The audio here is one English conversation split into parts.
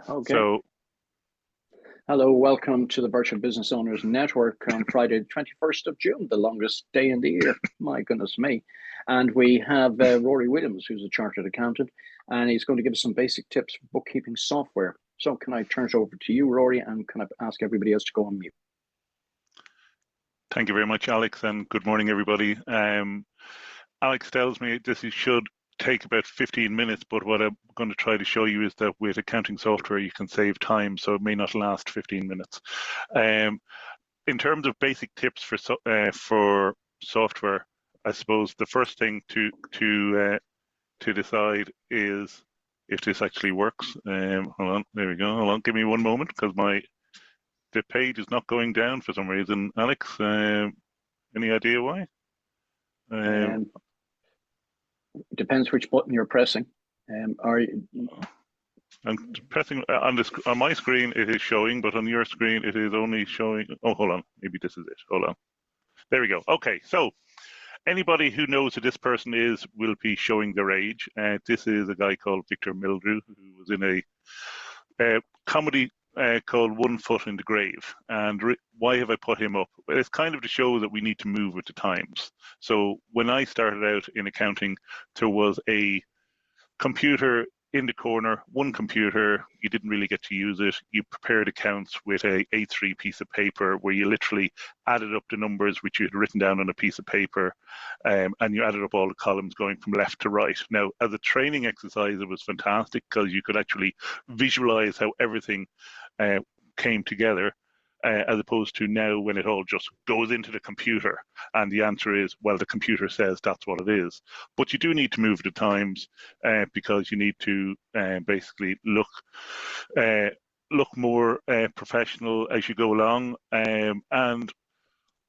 Okay. So, hello, welcome to the Virtual Business Owners Network on Friday, the 21st of June, the longest day in the year. My goodness me. And we have Rory Williams, who's a chartered accountant, and he's going to give us some basic tips for bookkeeping software. So can I turn it over to you, Rory, and can I ask everybody else to go on mute? thank you very much, Alex, and good morning, everybody. Alex tells me this should take about 15 minutes, but what I'm going to try to show you is that with accounting software, you can save time, so it may not last 15 minutes. In terms of basic tips for software, I suppose the first thing to decide is if this actually works. Hold on, there we go. Hold on, give me one moment because the page is not going down for some reason. Alex, any idea why? It depends which button you're pressing. I'm pressing on my screen. It is showing, but on your screen, it is only showing. Oh, hold on. Maybe this is it. Hold on. There we go. Okay, so anybody who knows who this person is will be showing their age. This is a guy called Victor Meldrew, who was in a comedy called One Foot in the Grave. And why have I put him up? Well, it's kind of to show that we need to move with the times. So when I started out in accounting, there was a computer in the corner, one computer, you didn't really get to use it. You prepared accounts with a A3 piece of paper where you literally added up the numbers which you had written down on a piece of paper, and you added up all the columns going from left to right. Now, as a training exercise, it was fantastic because you could actually visualize how everything came together, as opposed to now when it all just goes into the computer and the answer is, well, the computer says that's what it is. But you do need to move the times because you need to basically look more professional as you go along. And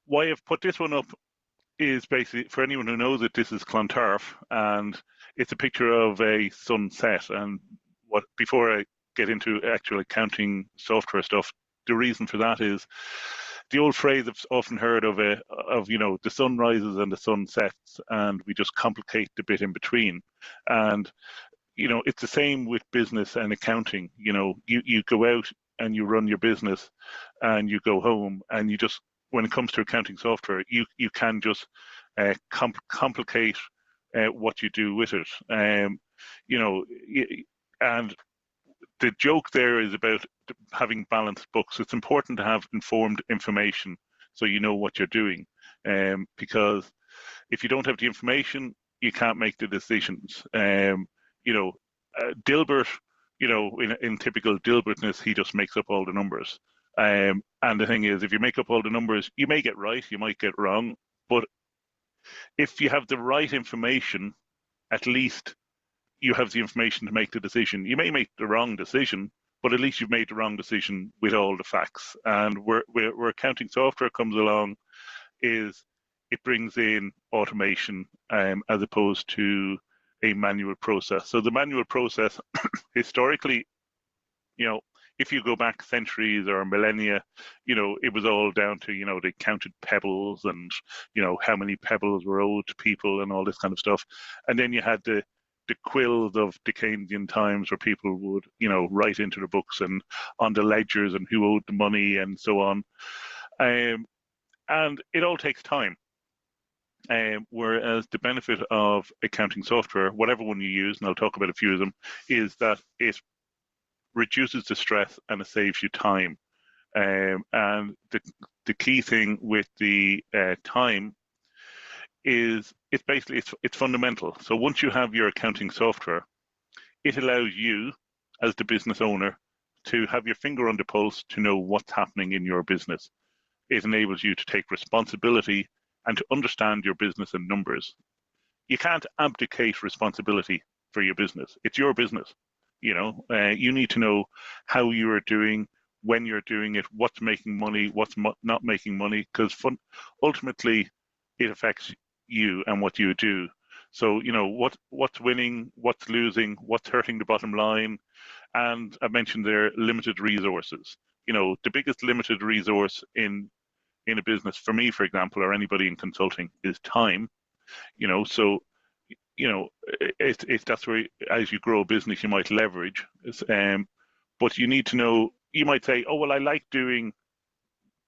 why I've put this one up is basically, for anyone who knows it, this is Clontarf, and it's a picture of a sunset. And before I get into actual accounting software stuff, the reason for that is the old phrase I've often heard of the sun rises and the sun sets, and we just complicate the bit in between. And it's the same with business and accounting. You go out and you run your business, and you go home, and you just, when it comes to accounting software, you can just complicate what you do with it. And the joke there is about having balanced books. It's important to have informed information so you know what you're doing, because if you don't have the information, you can't make the decisions. Dilbert, in typical Dilbertness, he just makes up all the numbers. And the thing is, if you make up all the numbers, you may get right, you might get wrong, but if you have the right information, at least you have the information to make the decision. You may make the wrong decision, but at least you've made the wrong decision with all the facts. And where accounting software comes along is it brings in automation as opposed to a manual process. So the manual process, historically, if you go back centuries or millennia, it was all down to, they counted pebbles and, how many pebbles were owed to people and all this kind of stuff. And then you had the quills of Dickensian times where people would, write into the books and on the ledgers and who owed the money and so on. And it all takes time. Whereas the benefit of accounting software, whatever one you use, and I'll talk about a few of them, is that it reduces the stress and it saves you time. And the key thing with the time is it's fundamental. So once you have your accounting software, it allows you as the business owner to have your finger on the pulse to know what's happening in your business. It enables you to take responsibility and to understand your business and numbers. You can't abdicate responsibility for your business. It's your business. You need to know how you are doing, when you're doing it, what's making money, what's not making money, because ultimately it affects you and what you do. So what's winning, what's losing, what's hurting the bottom line. And I mentioned there limited resources. The biggest limited resource in a business, for me, for example, or anybody in consulting, is time. So that's where, as you grow a business, you might leverage. But you need to know, you might say, oh, well, I like doing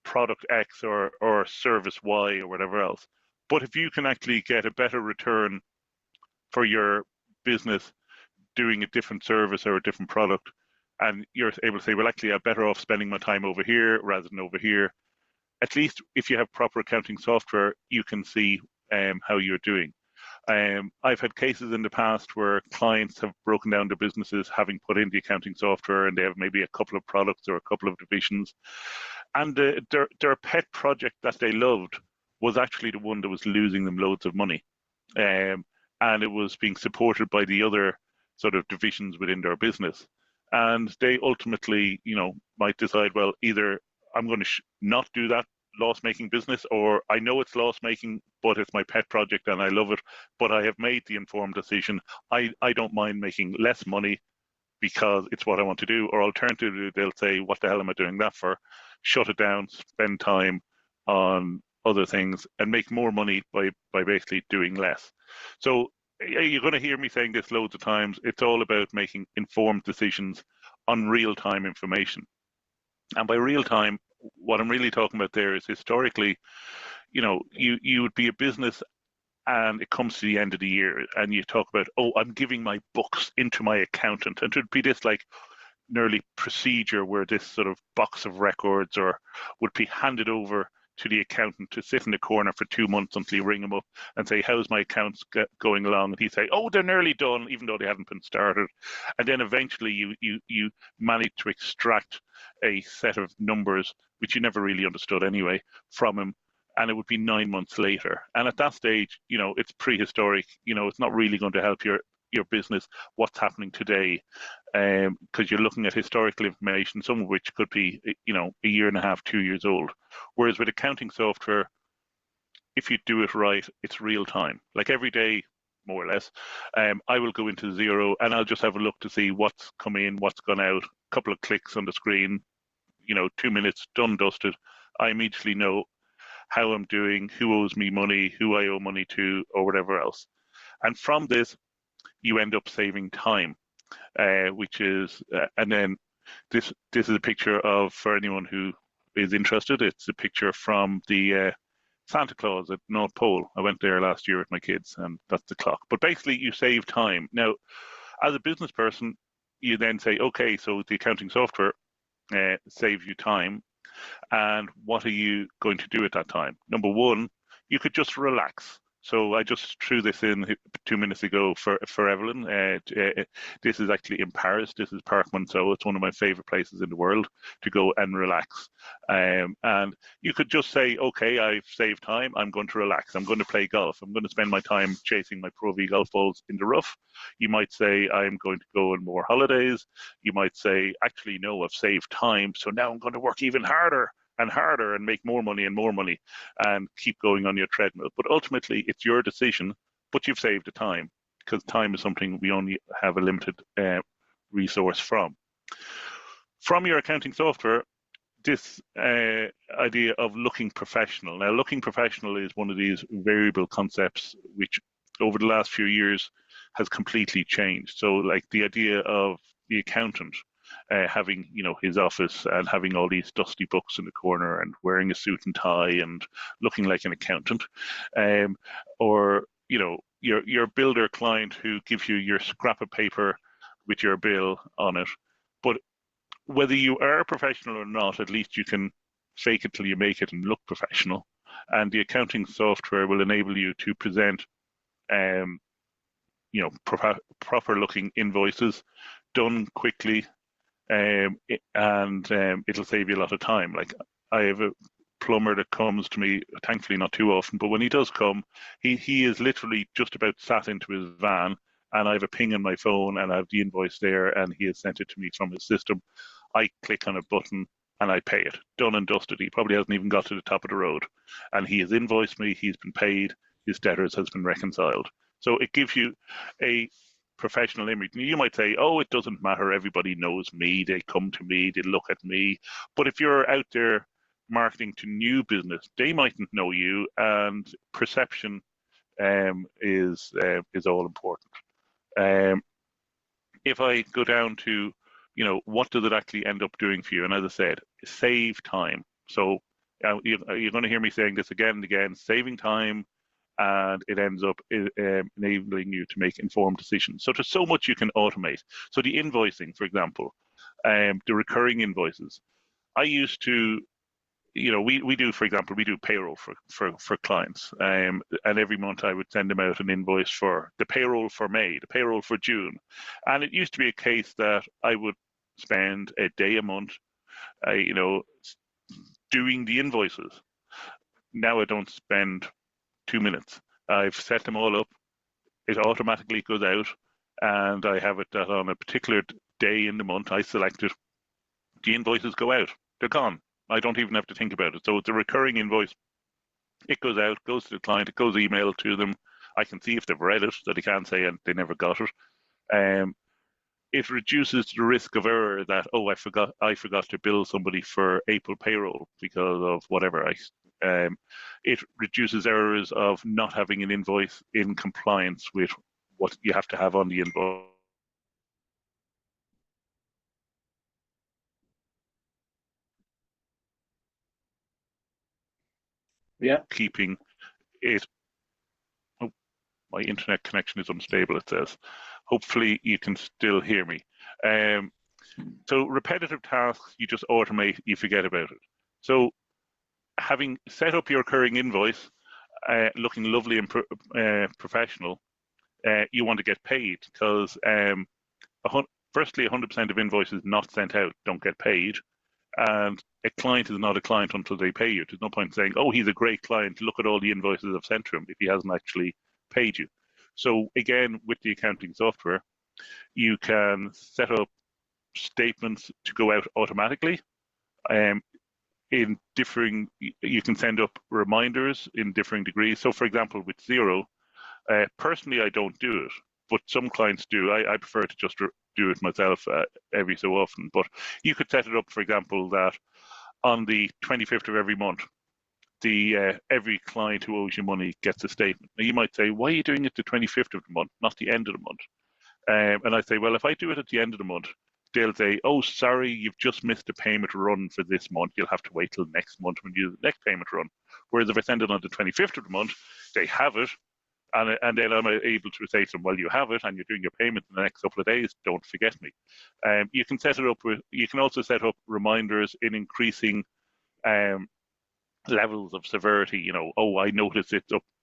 product X or service Y or whatever else. But if you can actually get a better return for your business doing a different service or a different product, and you're able to say, well, actually, I'm better off spending my time over here rather than over here. At least if you have proper accounting software, you can see how you're doing. I've had cases in the past where clients have broken down their businesses having put in the accounting software, and they have maybe a couple of products or a couple of divisions, and their pet project that they loved was actually the one that was losing them loads of money, and it was being supported by the other sort of divisions within their business. And they ultimately, might decide, well, either I'm going to not do that loss-making business, or I know it's loss-making, but it's my pet project and I love it, but I have made the informed decision. I don't mind making less money because it's what I want to do. Or alternatively, they'll say, what the hell am I doing that for? Shut it down, spend time on other things, and make more money by basically doing less. So you're going to hear me saying this loads of times. It's all about making informed decisions on real-time information. And by real-time, what I'm really talking about there is historically, you would be a business and it comes to the end of the year and you talk about, oh, I'm giving my books into my accountant. And it would be this like nearly procedure where this sort of box of records would be handed over to the accountant to sit in the corner for 2 months until you ring him up and say, how's my accounts going along? And he'd say, oh, they're nearly done, even though they hadn't been started. And then eventually you manage to extract a set of numbers, which you never really understood anyway, from him. And it would be 9 months later. And at that stage, it's prehistoric. It's not really going to help your business, what's happening today, because you're looking at historical information, some of which could be, a year and a half, 2 years old. Whereas with accounting software, if you do it right, it's real time. Like every day, more or less, I will go into Xero and I'll just have a look to see what's come in, what's gone out, a couple of clicks on the screen, 2 minutes, done, dusted. I immediately know how I'm doing, who owes me money, who I owe money to, or whatever else. And from this, you end up saving time, which is, and then this is a picture of, for anyone who is interested, it's a picture from the Santa Claus at North Pole. I went there last year with my kids, and that's the clock. But basically, you save time. Now, as a business person, you then say, okay, so the accounting software saves you time. And what are you going to do at that time? Number one, you could just relax. So I just threw this in 2 minutes ago for Evelyn. This is actually in Paris. This is Parc Monceau. It's one of my favorite places in the world to go and relax. And you could just say, okay, I've saved time. I'm going to relax. I'm going to play golf. I'm going to spend my time chasing my Pro V golf balls in the rough. You might say, I'm going to go on more holidays. You might say, actually, no, I've saved time. So now I'm going to work even harder and harder and make more money and keep going on your treadmill. But ultimately, it's your decision, but you've saved the time, because time is something we only have a limited resource from. From your accounting software, this idea of looking professional. Now, looking professional is one of these variable concepts which over the last few years has completely changed. So like the idea of the accountant having his office and having all these dusty books in the corner and wearing a suit and tie and looking like an accountant, or your builder client who gives you your scrap of paper with your bill on it. But whether you are a professional or not, at least you can fake it till you make it and look professional. And the accounting software will enable you to present proper looking invoices done quickly, and it'll save you a lot of time. Like I have a plumber that comes to me, thankfully not too often, but when he does come, he is literally just about sat into his van, and I have a ping on my phone and I have the invoice there, and he has sent it to me from his system. I click on a button and I pay it. Done and dusted. He probably hasn't even got to the top of the road, and he has invoiced me, he's been paid, his debtors has been reconciled. So it gives you a professional image. You might say, oh, it doesn't matter, everybody knows me, they come to me, they look at me. But if you're out there marketing to new business, they mightn't know you, and perception is all important. If I go down to what does it actually end up doing for you? And as I said, save time. So you're going to hear me saying this again and again, saving time, and it ends up enabling you to make informed decisions. So there's so much you can automate. So the invoicing, for example, the recurring invoices. I used to, we do, for example, we do payroll for clients, and every month I would send them out an invoice for the payroll for May, the payroll for June, and it used to be a case that I would spend a day a month, doing the invoices. Now I don't spend 2 minutes. I've set them all up. It automatically goes out, and I have it that on a particular day in the month I select it. The invoices go out. They're gone. I don't even have to think about it. So it's a recurring invoice. It goes out, goes to the client, it goes email to them. I can see if they've read it, so they can't say and they never got it. It reduces the risk of error that, I forgot to bill somebody for April payroll because of whatever. It reduces errors of not having an invoice in compliance with what you have to have on the invoice. Yeah. Keeping it. Oh, my internet connection is unstable, it says. Hopefully you can still hear me. So repetitive tasks, you just automate, you forget about it. So having set up your recurring invoice, looking lovely and professional, you want to get paid because firstly, 100% of invoices not sent out don't get paid. And a client is not a client until they pay you. There's no point saying, he's a great client, look at all the invoices I've sent to him, if he hasn't actually paid you. So again, with the accounting software, you can set up statements to go out automatically. You can send up reminders in differing degrees. So for example, with Xero, personally, I don't do it, but some clients do. I prefer to just do it myself every so often. But you could set it up, for example, that on the 25th of every month, every client who owes you money gets a statement. Now you might say, why are you doing it the 25th of the month, not the end of the month? And I say, well, if I do it at the end of the month, they'll say, sorry, you've just missed a payment run for this month. You'll have to wait till next month when you do the next payment run. Whereas if I send it on the 25th of the month, they have it. And then I'm able to say to them, well, you have it, and you're doing your payment in the next couple of days. Don't forget me. You can set it up you can also set up reminders in increasing levels of severity. I noticed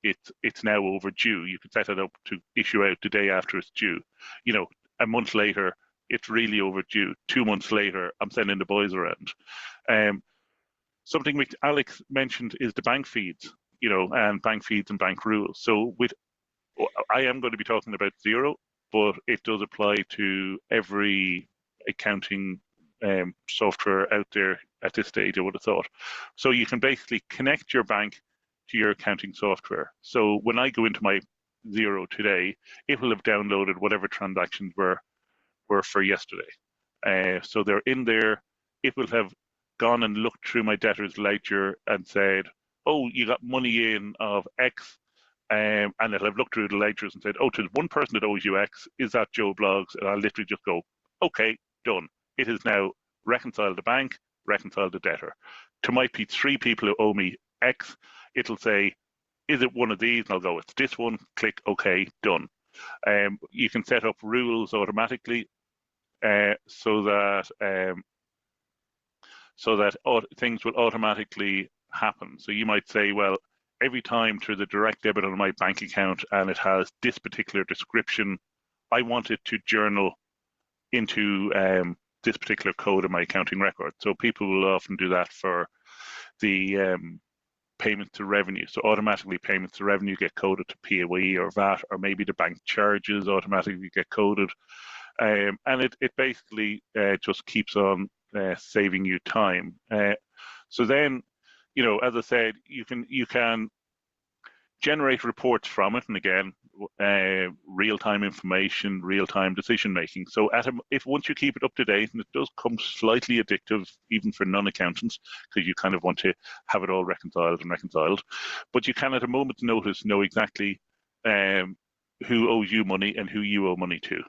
it's now overdue. You could set it up to issue out the day after it's due. A month later, it's really overdue. 2 months later, I'm sending the boys around. Something which Alex mentioned is the bank feeds. And bank feeds and bank rules. So I am going to be talking about Xero, but it does apply to every accounting software out there at this stage, I would have thought. So you can basically connect your bank to your accounting software. So when I go into my Xero today, it will have downloaded whatever transactions were for yesterday. So they're in there. It will have gone and looked through my debtors ledger and said, you got money in of X, and it'll have looked through the ledgers and said, there's one person that owes you X. Is that Joe Bloggs? And I'll literally just go, okay, done. It has now reconciled the bank, reconciled the debtor. There might be 3 people who owe me X. It'll say, is it one of these? And I'll go, it's this one. Click OK, done. You can set up rules automatically so that things will automatically happen. So you might say, well, every time through the direct debit on my bank account and it has this particular description, I want it to journal into this particular code in my accounting record. So people will often do that for the payment to revenue. So automatically payments to revenue get coded to PAYE or VAT, or maybe the bank charges automatically get coded. And it basically just keeps on saving you time. So then, as I said, you can generate reports from it, and again, real-time information, real-time decision-making. So if once you keep it up to date, and it does come slightly addictive, even for non-accountants, because you kind of want to have it all reconciled, but you can at a moment's notice know exactly who owes you money and who you owe money to.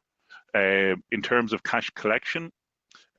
In terms of cash collection,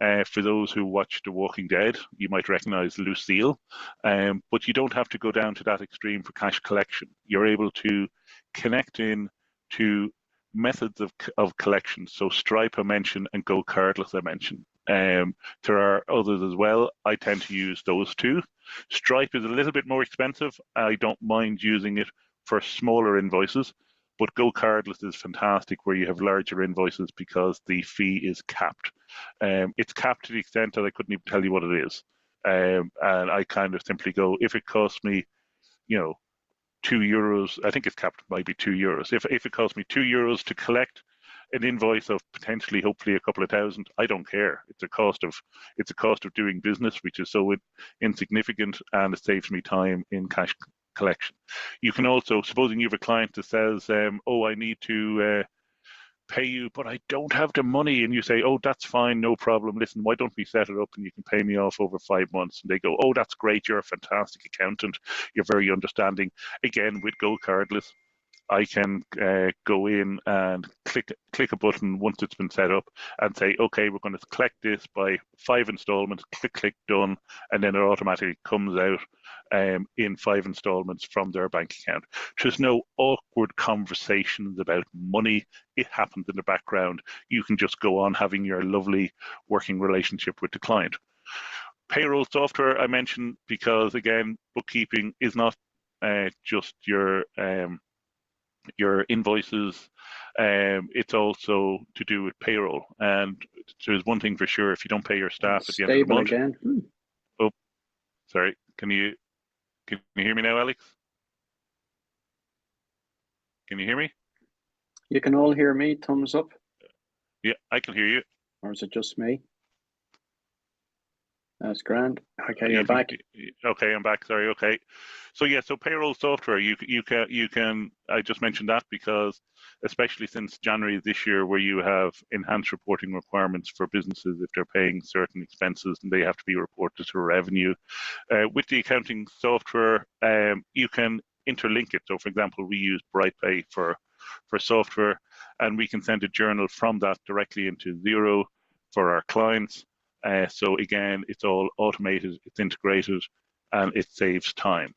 For those who watch The Walking Dead, you might recognize Lucille, but you don't have to go down to that extreme for cash collection. You're able to connect in to methods of collection. So Stripe I mentioned and Go Cardless I mentioned. There are others as well. I tend to use those two. Stripe is a little bit more expensive. I don't mind using it for smaller invoices, but Go Cardless is fantastic where you have larger invoices because the fee is capped. It's capped to the extent that I couldn't even tell you what it is. And I kind of simply go, if it costs me, you know, €2, I think it's capped maybe €2. If it costs me €2 to collect an invoice of potentially, hopefully, a couple of thousand, I don't care. It's a cost of doing business, which is so insignificant, and it saves me time in cash collection. You can also, supposing you have a client that says, "Oh, I need to pay you, but I don't have the money," and you say, "Oh, that's fine, no problem. Listen, why don't we set it up and you can pay me off over 5 months?" And they go, "Oh, that's great. You're a fantastic accountant. You're very understanding." Again, with Go Cardless, I can go in and click a button once it's been set up and say, okay, we're going to collect this by 5 installments, click, done, and then it automatically comes out in 5 installments from their bank account. There's no awkward conversations about money. It happens in the background. You can just go on having your lovely working relationship with the client. Payroll software I mentioned because, again, bookkeeping is not just your invoices, it's also to do with payroll. And there's one thing for sure: if you don't pay your staff at the end of the month, again. Oh, sorry. Can you hear me now, Alex? Can you hear me? You can all hear me. Thumbs up. Yeah, I can hear you. Or is it just me? That's grand. Okay, you're back. Okay, I'm back. Sorry. Okay, so yeah, so payroll software. You can. I just mentioned that because, especially since January this year, where you have enhanced reporting requirements for businesses if they're paying certain expenses and they have to be reported to revenue. With the accounting software, you can interlink it. So, for example, we use BrightPay for software, and we can send a journal from that directly into Xero for our clients. So again, it's all automated, it's integrated, and it saves time.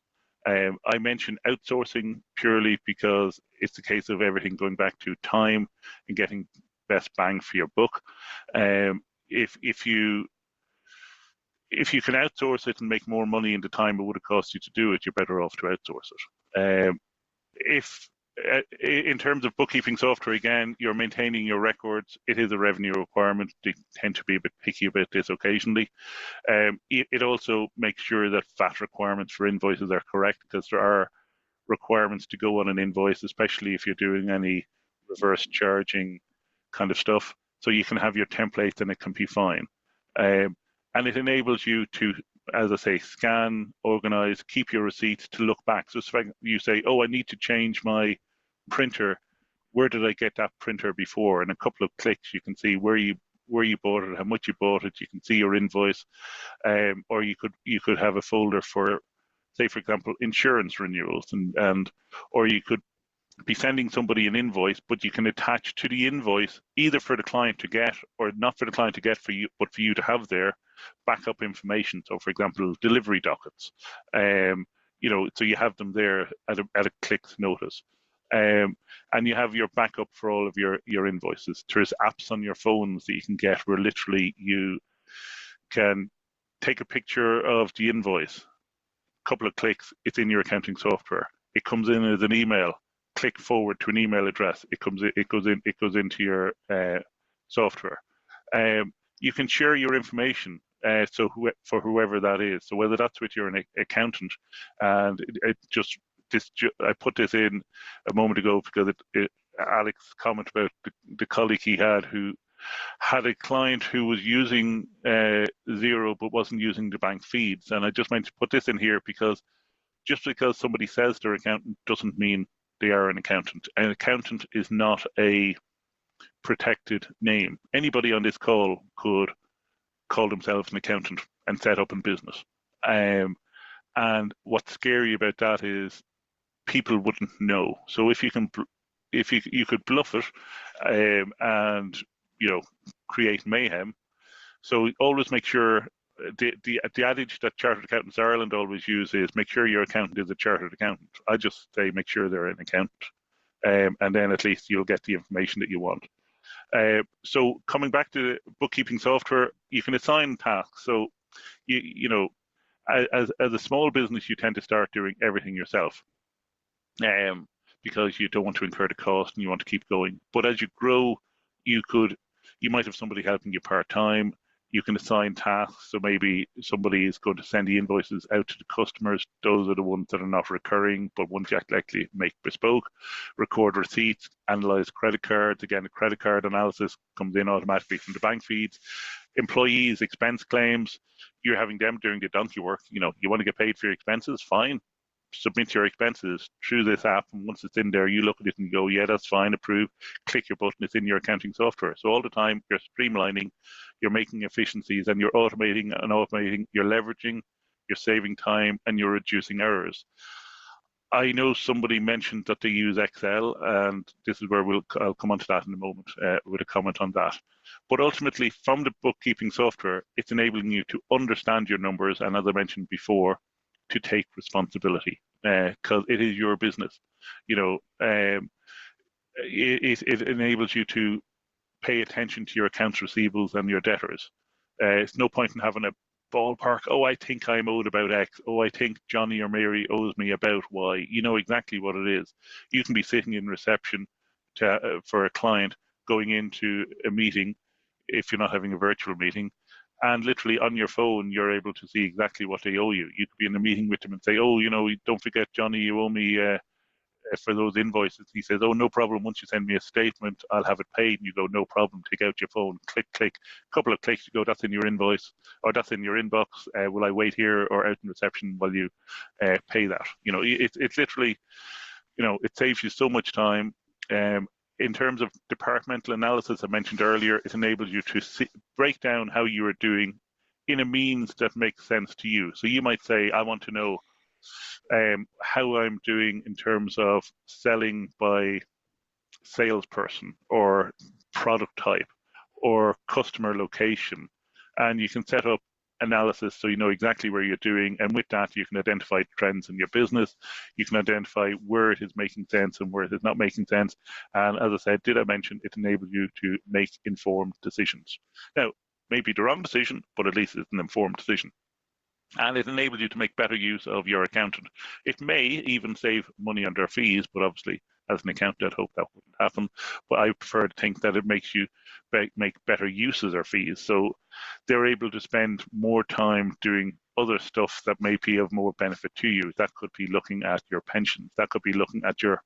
I mentioned outsourcing purely because it's a case of everything going back to time and getting best bang for your buck. If you can outsource it and make more money in the time it would have cost you to do it, you're better off to outsource it. In terms of bookkeeping software, again, you're maintaining your records. It is a revenue requirement. They tend to be a bit picky about this occasionally. It also makes sure that VAT requirements for invoices are correct, because there are requirements to go on an invoice, especially if you're doing any reverse charging kind of stuff. So you can have your templates and it can be fine. And it enables you to, as I say, scan, organize, keep your receipts to look back. So if you say, oh, I need to change my printer, where did I get that printer before? In a couple of clicks, you can see where you bought it, how much you bought it. You can see your invoice, or you could have a folder for, say, for example, insurance renewals, and or you could be sending somebody an invoice, but you can attach to the invoice, either for the client to get or not for the client to get for you, but for you to have their backup information. So, for example, delivery dockets. So you have them there at a click's notice. And you have your backup for all of your invoices. There's apps on your phones that you can get where literally you can take a picture of the invoice, couple of clicks, it's in your accounting software. It comes in as an email. Click forward to an email address. It goes into your software. You can share your information. For whoever that is. So whether that's with your accountant, and I put this in a moment ago because Alex comment about the colleague he had who had a client who was using Xero but wasn't using the bank feeds, and I just meant to put this in here because just because somebody says they're accountant doesn't mean they are an accountant. An accountant is not a protected name. Anybody on this call could call themselves an accountant and set up in business. And what's scary about that is people wouldn't know. So if you could bluff it and create mayhem, So always make sure, the adage that Chartered Accountants Ireland always use is make sure your accountant is a chartered accountant. I just say make sure they're an accountant, and then at least you'll get the information that you want. So coming back to bookkeeping software, you can assign tasks. So you know, as a small business, you tend to start doing everything yourself, because you don't want to incur the cost and you want to keep going. But as you grow, you might have somebody helping you part-time. You can assign tasks. So maybe somebody is going to send the invoices out to the customers. Those are the ones that are not recurring, but ones you actually make bespoke. Record receipts, analyze credit cards. Again, the credit card analysis comes in automatically from the bank feeds. Employees' expense claims, you're having them doing the donkey work. You want to get paid for your expenses, fine. Submit your expenses through this app, and once it's in there, you look at it and go, yeah, that's fine, approve, click your button, it's in your accounting software. So all the time you're streamlining, you're making efficiencies, and you're automating, you're leveraging, you're saving time, and you're reducing errors. I know somebody mentioned that they use Excel, and this is where I'll come on to that in a moment with a comment on that. But ultimately, from the bookkeeping software, it's enabling you to understand your numbers, and as I mentioned before, to take responsibility, because it is your business. It enables you to pay attention to your accounts receivables and your debtors. It's no point in having a ballpark, oh, I think I'm owed about X, oh, I think Johnny or Mary owes me about Y. You know exactly what it is. You can be sitting in reception for a client going into a meeting, if you're not having a virtual meeting, and literally on your phone, you're able to see exactly what they owe you. You could be in a meeting with them and say, oh, don't forget, Johnny, you owe me for those invoices. He says, oh, no problem. Once you send me a statement, I'll have it paid. And you go, no problem. Take out your phone, click, click. A couple of clicks, you go, that's in your invoice, or that's in your inbox. Will I wait here or out in reception while you pay that? It's literally, it saves you so much time. In terms of departmental analysis I mentioned earlier, it enables you to break down how you are doing in a means that makes sense to you. So you might say, I want to know how I'm doing in terms of selling by salesperson or product type or customer location. And you can set up analysis so you know exactly where you're doing, and with that you can identify trends in your business. You can identify where it is making sense and where it is not making sense, and as I said, did I mention it enables you to make informed decisions. Now, maybe the wrong decision, but at least it's an informed decision, and it enables you to make better use of your accountant. It may even save money on their fees, but obviously as an accountant I'd hope that wouldn't happen, but I prefer to think that it makes you make better use of their fees. So they're able to spend more time doing other stuff that may be of more benefit to you. That could be looking at your pensions, that could be looking at your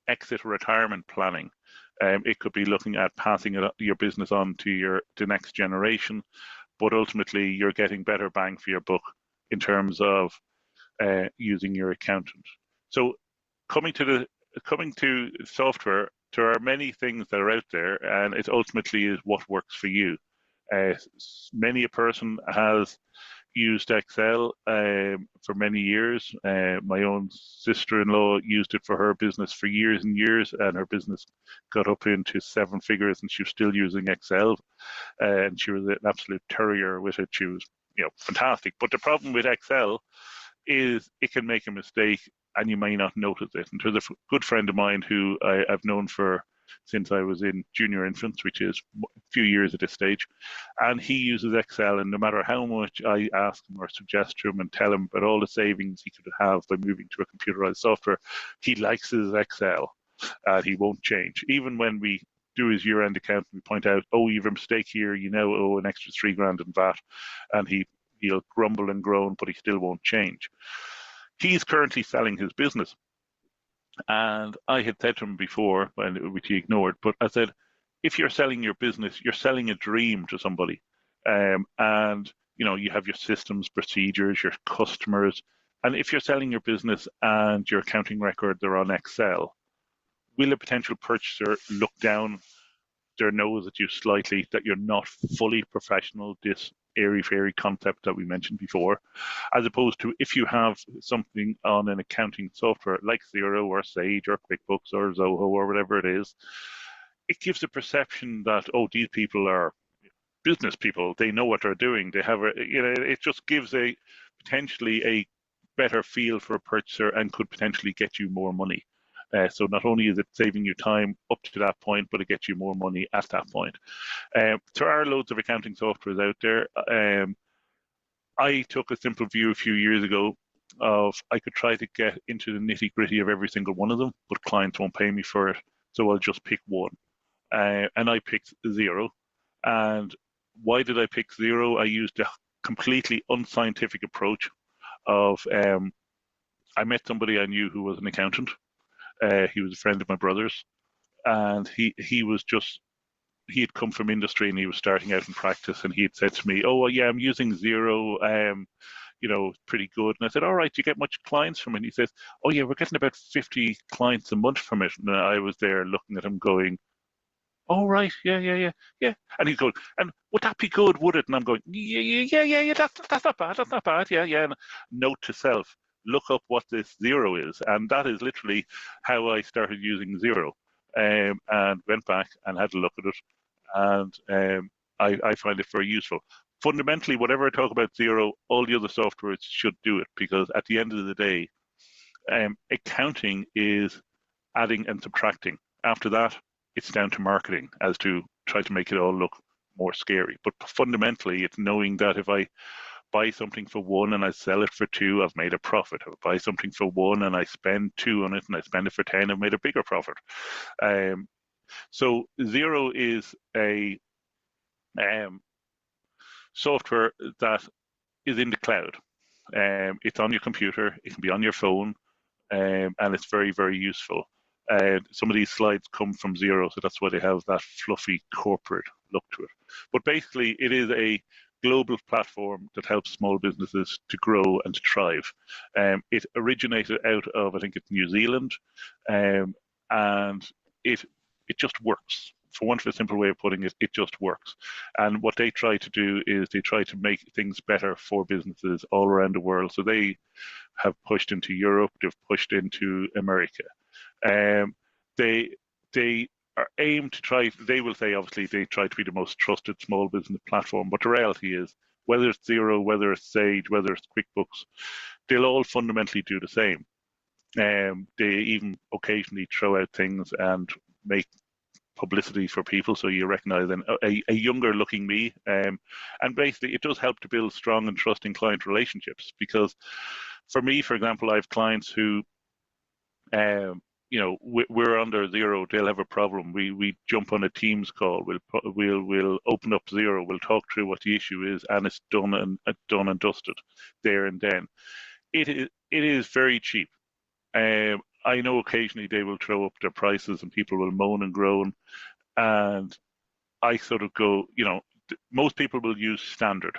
exit retirement planning. It could be looking at passing your business on to the next generation, but ultimately you're getting better bang for your buck in terms of using your accountant. So coming to software, there are many things that are out there, and it ultimately is what works for you. Many a person has used Excel for many years. My own sister-in-law used it for her business for years and years, and her business got up into 7 figures, and she was still using Excel, and she was an absolute terrier with it. She was, fantastic. But the problem with Excel is it can make a mistake and you may not notice it. And there's a good friend of mine who I've known since I was in junior infants, which is a few years at this stage, and he uses Excel, and no matter how much I ask him or suggest to him and tell him about all the savings he could have by moving to a computerized software, he likes his Excel and he won't change. Even when we do his year-end account and we point out, oh, you have a mistake here, you now owe an extra $3,000 in VAT, and he'll grumble and groan, but he still won't change. He's currently selling his business. And I had said to him before, which he ignored, but I said, if you're selling your business, you're selling a dream to somebody. And, you have your systems, procedures, your customers. And if you're selling your business and your accounting records are on Excel, will a potential purchaser look down their nose at you slightly that you're not fully professional, this airy-fairy concept that we mentioned before, as opposed to if you have something on an accounting software like Xero or Sage or QuickBooks or Zoho or whatever it is, it gives a perception that, oh, these people are business people. They know what they're doing. They have it just gives a potentially a better feel for a purchaser and could potentially get you more money. So not only is it saving you time up to that point, but it gets you more money at that point. There are loads of accounting softwares out there. I took a simple view a few years ago of I could try to get into the nitty gritty of every single one of them, but clients won't pay me for it. So I'll just pick one. And I picked Xero. And why did I pick Xero? I used a completely unscientific approach of I met somebody I knew who was an accountant. He was a friend of my brother's, and he was just he had come from industry and he was starting out in practice, and he had said to me, "Oh, well, yeah, I'm using Xero. Pretty good." And I said, "All right, do you get much clients from it?" And he says, "Oh, yeah, we're getting about 50 clients a month from it." And I was there looking at him, going, "Oh, right, yeah." And he's going, "And would that be good? Would it?" And I'm going, "Yeah. That's not bad. That's not bad. Yeah." And note to self: look up what this Xero is, and that is literally how I started using Xero. And went back and had a look at it, and I find it very useful. Fundamentally, whatever I talk about Xero, all the other softwares should do it, because at the end of the day, accounting is adding and subtracting. After that, it's down to marketing as to try to make it all look more scary. But fundamentally, it's knowing that if I buy something for one and I sell it for two, I've made a profit. If I buy something for one and I spend two on it and I spend it for 10, I've made a bigger profit. So Xero is a software that is in the cloud. It's on your computer, it can be on your phone, and it's very, very useful. Some of these slides come from Xero, so that's why they have that fluffy corporate look to it. But basically, it is a global platform that helps small businesses to grow and to thrive. It originated out of, I think it's New Zealand, and it just works. For want of a simple way of putting it, it just works. And what they try to do is they try to make things better for businesses all around the world. So they have pushed into Europe, they've pushed into America. They are aimed to try, they will say obviously they try to be the most trusted small business platform, but the reality is, whether it's Xero, whether it's Sage, whether it's QuickBooks, they'll all fundamentally do the same. They even occasionally throw out things and make publicity for people, so you recognize a younger looking me, and basically it does help to build strong and trusting client relationships. Because for me, for example, I have clients who we're under Xero, they'll have a problem, we jump on a Teams call, we'll open up Xero, we'll talk through what the issue is, and it's done and dusted there and then. It is very cheap. I know occasionally they will throw up their prices and people will moan and groan, and I sort of go, most people will use standard.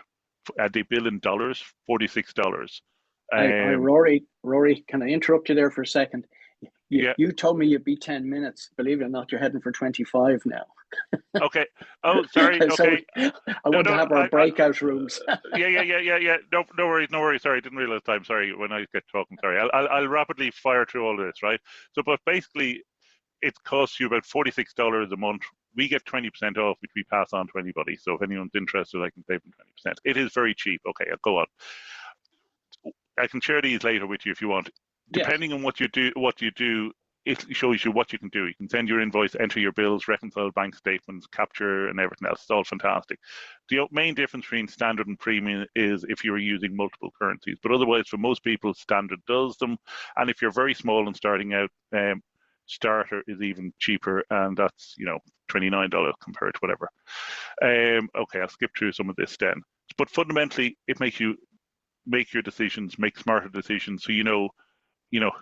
They bill in dollars, $46. Rory, can I interrupt you there for a second? You told me you'd be 10 minutes. Believe it or not, you're heading for 25 now. Okay. Oh, sorry. Okay. I want to have our breakout rooms. Yeah. No worries. Sorry, I didn't realize time. Sorry, when I get talking. Sorry, I'll rapidly fire through all of this, right? So, but basically, it costs you about $46 a month. We get 20% off, which we pass on to anybody. So if anyone's interested, I can save them 20%. It is very cheap. Okay, I'll go on. I can share these later with you if you want. Depending on what you do, it shows you what you can do. You can send your invoice, enter your bills, reconcile bank statements, capture, and everything else. It's all fantastic. The main difference between standard and premium is if you're using multiple currencies. But otherwise, for most people, standard does them. And if you're very small and starting out, starter is even cheaper, and that's $29 compared to whatever. Okay, I'll skip through some of this then. But fundamentally, it makes you make your decisions, make smarter decisions, so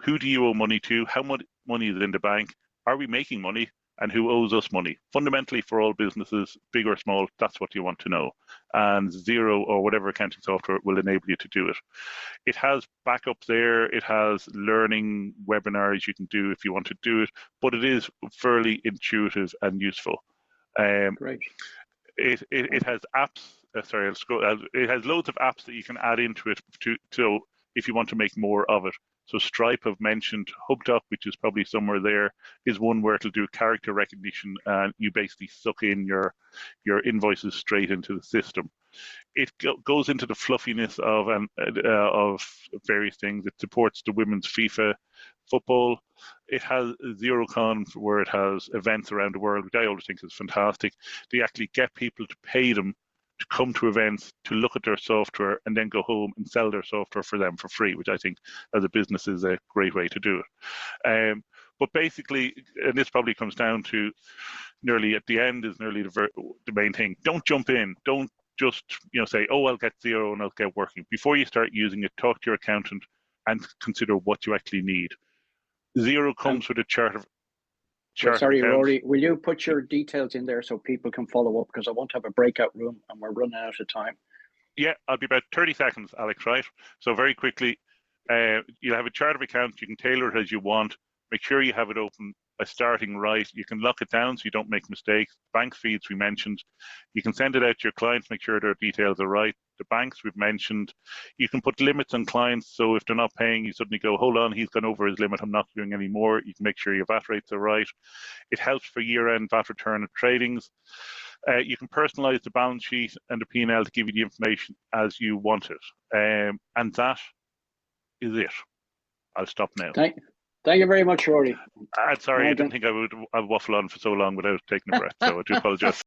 who do you owe money to? How much money is in the bank? Are we making money? And who owes us money? Fundamentally, for all businesses, big or small, that's what you want to know. And Xero or whatever accounting software will enable you to do it. It has backup there. It has learning webinars you can do if you want to do it, but it is fairly intuitive and useful. Great. It has apps. Sorry, I'll scroll. It has loads of apps that you can add into it so if you want to make more of it. So Stripe I've mentioned. Hooked Up, which is probably somewhere there, is one where it'll do character recognition and you basically suck in your invoices straight into the system. It goes into the fluffiness of various things. It supports the women's FIFA football. It has ZeroCon, where it has events around the world, which I always think is fantastic. They actually get people to pay them to come to events, to look at their software, and then go home and sell their software for them for free, which I think as a business is a great way to do it. But basically, and this probably comes down to nearly at the end, is nearly the main thing. Don't jump in. Don't just say, oh, I'll get Xero and I'll get working. Before you start using it, talk to your accountant and consider what you actually need. Xero comes with a chart of sorry, accounts. Rory, will you put your details in there so people can follow up, because I want to have a breakout room and we're running out of time. Yeah, I'll be about 30 seconds, Alex, right? So very quickly, you'll have a chart of accounts. You can tailor it as you want. Make sure you have it open by starting right. You can lock it down so you don't make mistakes. Bank feeds we mentioned. You can send it out to your clients, make sure their details are right. The banks we've mentioned. You can put limits on clients, so if they're not paying, you suddenly go, hold on, he's gone over his limit, I'm not doing any more. You can make sure your VAT rates are right. It helps for year-end VAT return and tradings. You can personalize the balance sheet and the P&L to give you the information as you want it. And that is it. I'll stop now. Thank you very much, Rory. I'm sorry, I didn't think I would waffle on for so long without taking a breath, so I do apologize.